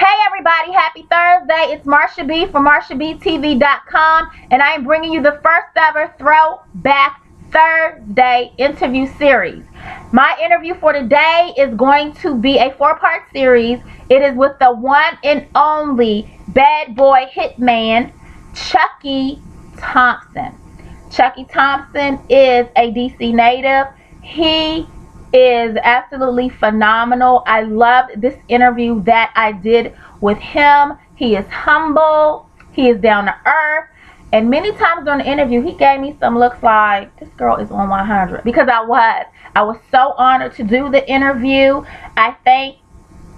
Hey everybody, happy Thursday. It's Marsha B from MarshaBTV.com, and I am bringing you the first ever Throwback Thursday interview series. My interview for today is going to be a 4-part series. It is with the one and only bad boy hitman, Chucky Thompson. Chucky Thompson is a DC native. He is absolutely phenomenal. I loved this interview that I did with him. He is humble. He is down to earth. And many times during the interview, he gave me some looks like, this girl is on 100. Because I was so honored to do the interview. I thank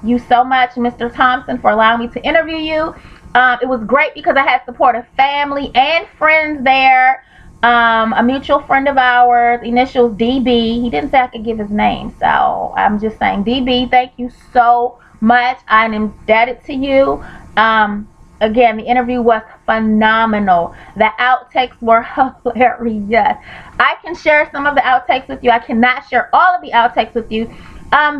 you so much, Mr. Thompson, for allowing me to interview you. It was great because I had support of family and friends there. A mutual friend of ours, initials DB. He didn't say I could give his name, so I'm just saying, DB, thank you so much. I'm indebted to you. Again, the interview was phenomenal. The outtakes were hilarious. I can share some of the outtakes with you. I cannot share all of the outtakes with you,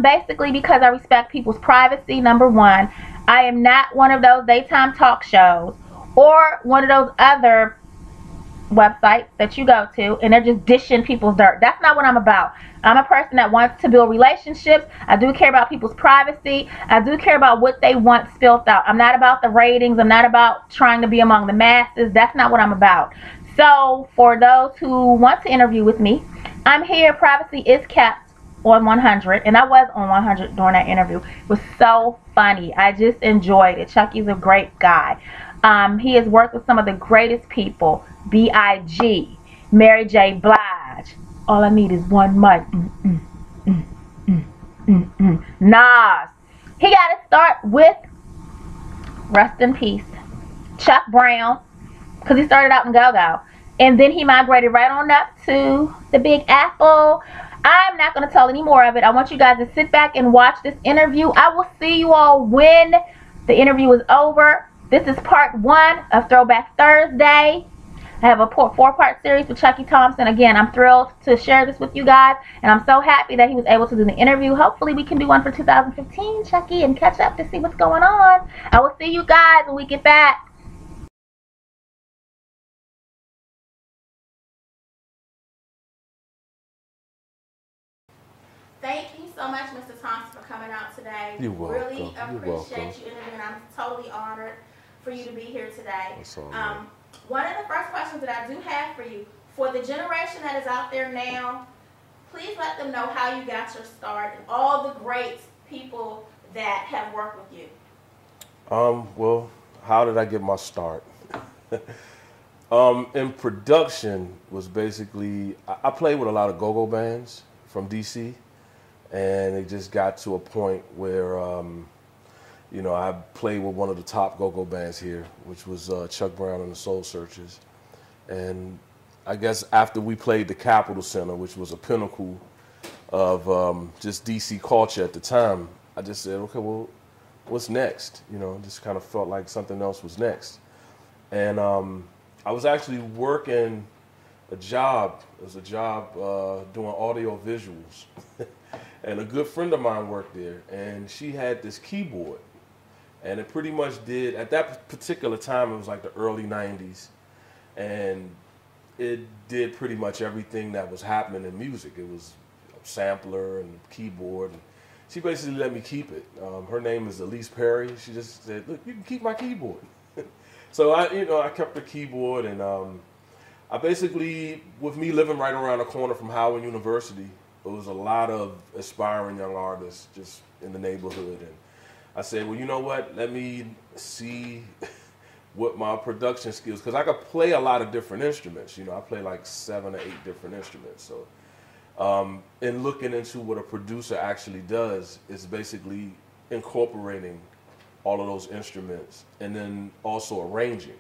basically because I respect people's privacy, number one. I am not one of those daytime talk shows or one of those other websites that you go to and they're just dishing people's dirt. That's not what I'm about. I'm a person that wants to build relationships. I do care about people's privacy. I do care about what they want spilled out. I'm not about the ratings. I'm not about trying to be among the masses. That's not what I'm about. So for those who want to interview with me, I'm here. Privacy is kept on 100, and I was on 100 during that interview. It was so funny. I just enjoyed it. Chucky's a great guy. He has worked with some of the greatest people. Blige, Mary J. Blige. All I need is one mic. Nas. He got to start with, rest in peace, Chuck Brown, because he started out in Go-Go. And then he migrated right on up to the Big Apple. I'm not going to tell any more of it. I want you guys to sit back and watch this interview. I will see you all when the interview is over. This is part 1 of Throwback Thursday. I have a 4-part series with Chucky Thompson. Again, I'm thrilled to share this with you guys, and I'm so happy that he was able to do the interview. Hopefully, we can do one for 2015, Chucky, and catch up to see what's going on. I will see you guys when we get back. Thank you so much, Mr. Thompson, for coming out today. You're welcome. Really appreciate you interviewing. I'm totally honored for you to be here today. That's all right. One of the first questions that I do have for you, for the generation that is out there now, please let them know how you got your start and all the great people that have worked with you. Well, how did I get my start? In production was basically, I played with a lot of go-go bands from DC, and it just got to a point where, you know, I played with one of the top go-go bands here, which was Chuck Brown and the Soul Searchers. And I guess after we played the Capitol Center, which was a pinnacle of just DC culture at the time, I just said, okay, well, what's next? You know, just kind of felt like something else was next. And I was actually working a job. It was a job doing audio visuals. And a good friend of mine worked there, and she had this keyboard. And it pretty much did, at that particular time, it was like the early 90s. And it did pretty much everything that was happening in music. It was a sampler and keyboard. And she basically let me keep it. Her name is Elise Perry. She just said, look, you can keep my keyboard. So I kept the keyboard, and I basically, with me living right around the corner from Howard University, there was a lot of aspiring young artists just in the neighborhood. And I said, well, you know what? Let me see what my production skills, because I could play a lot of different instruments. You know, I play like 7 or 8 different instruments. So in looking into what a producer actually does is basically incorporating all of those instruments and then also arranging.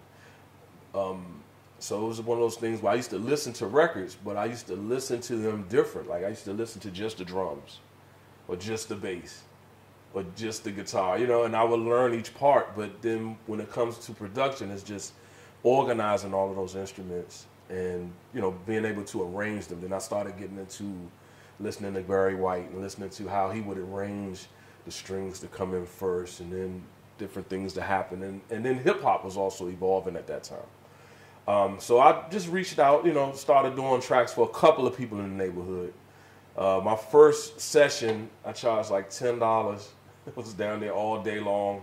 So it was one of those things where I used to listen to records, but I used to listen to them different. Like I used to listen to just the drums or just the bass or just the guitar, you know, and I would learn each part. But then when it comes to production, it's just organizing all of those instruments and, you know, being able to arrange them. Then I started getting into listening to Barry White and listening to how he would arrange the strings to come in first, and then different things to happen. And then hip hop was also evolving at that time. So I just reached out, started doing tracks for a couple of people in the neighborhood. My first session, I charged like $10. It was down there all day long.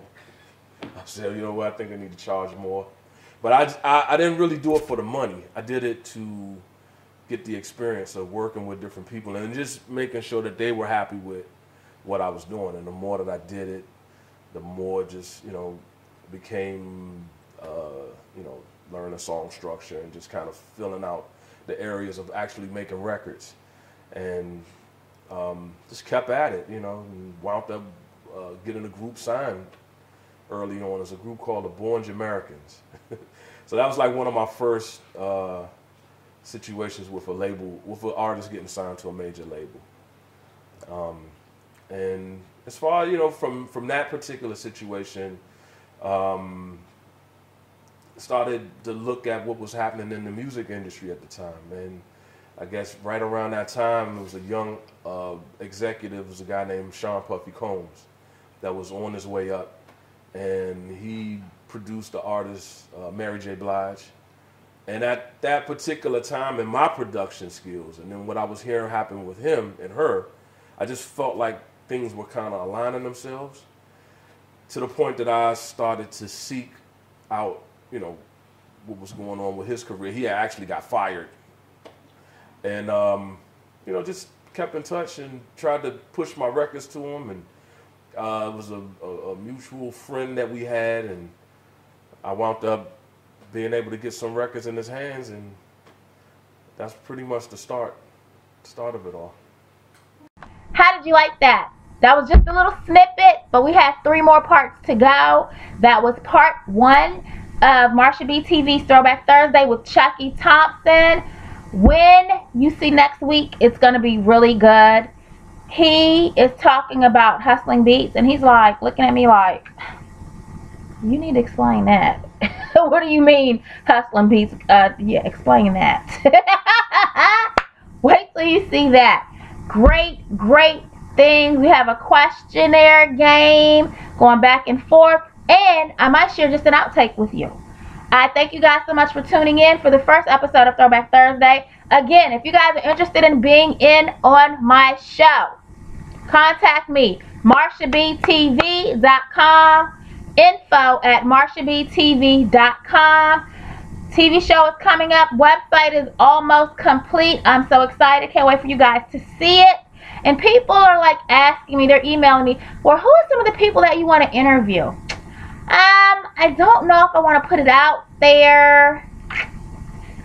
I said, you know what, I think I need to charge more. But I didn't really do it for the money. I did it to get the experience of working with different people and just making sure that they were happy with what I was doing. And the more that I did it, the more just, became, learning song structure and just kind of filling out the areas of actually making records. And just kept at it, and wound up getting a group signed early on. As a group called the Born Americans. So that was like one of my first situations with a label, with an artist getting signed to a major label. And as far as, from that particular situation, started to look at what was happening in the music industry at the time. And I guess right around that time, there was a young executive, was a guy named Puffy Combs, that was on his way up. And he produced the artist Mary J. Blige. And at that particular time in my production skills, and then what I was hearing happen with him and her, I just felt like things were kind of aligning themselves to the point that I started to seek out, what was going on with his career. He had actually got fired. And, just kept in touch and tried to push my records to him. And it was a mutual friend that we had, and I wound up being able to get some records in his hands, and that's pretty much the start of it all. How did you like that? That was just a little snippet, but we have 3 more parts to go. That was part 1 of Marsha B TV's Throwback Thursday with Chucky Thompson. When you see next week, it's going to be really good. He is talking about hustling beats, and he's like looking at me like, you need to explain that. What do you mean hustling beats? Yeah, explain that. Wait till you see that. Great things. We have a questionnaire game going back and forth, and I might share just an outtake with you. I thank you guys so much for tuning in for the first episode of Throwback Thursday. Again, if you guys are interested in being in on my show, contact me, MarshaBTV.com, info@MarshaBTV.com. TV show is coming up. Website is almost complete. I'm so excited. Can't wait for you guys to see it. And people are like asking me, they're emailing me, well, who are some of the people that you want to interview? I don't know if I want to put it out there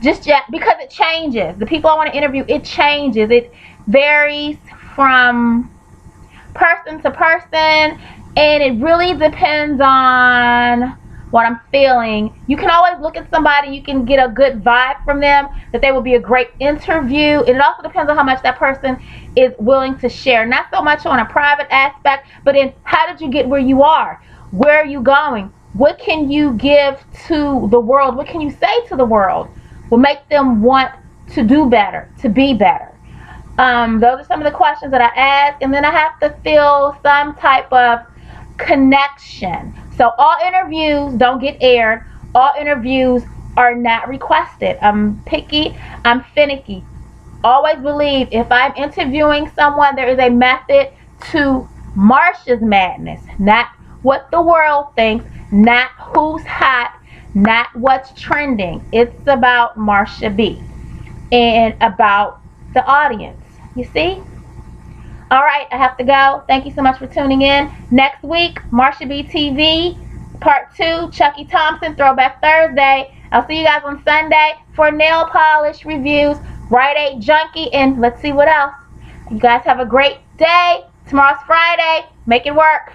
just yet, because it changes. The people I want to interview, it changes. It varies from person to person, and it really depends on what I'm feeling. You can always look at somebody, you can get a good vibe from them, that they will be a great interview. And it also depends on how much that person is willing to share. Not so much on a private aspect, but in how did you get where you are? Where are you going? What can you give to the world? What can you say to the world will make them want to do better, to be better? Those are some of the questions that I ask, and then I have to feel some type of connection. So all interviews don't get aired. All interviews are not requested. I'm picky. I'm finicky. Always believe if I'm interviewing someone, there is a method to Marsha's madness. Not what the world thinks, not who's hot, not what's trending. It's about Marsha B and about the audience. You see? All right, I have to go. Thank you so much for tuning in. Next week, Marsha B TV, Part 2, Chucky Thompson, Throwback Thursday. I'll see you guys on Sunday for nail polish reviews, Rite Aid Junkie, and let's see what else. You guys have a great day. Tomorrow's Friday. Make it work.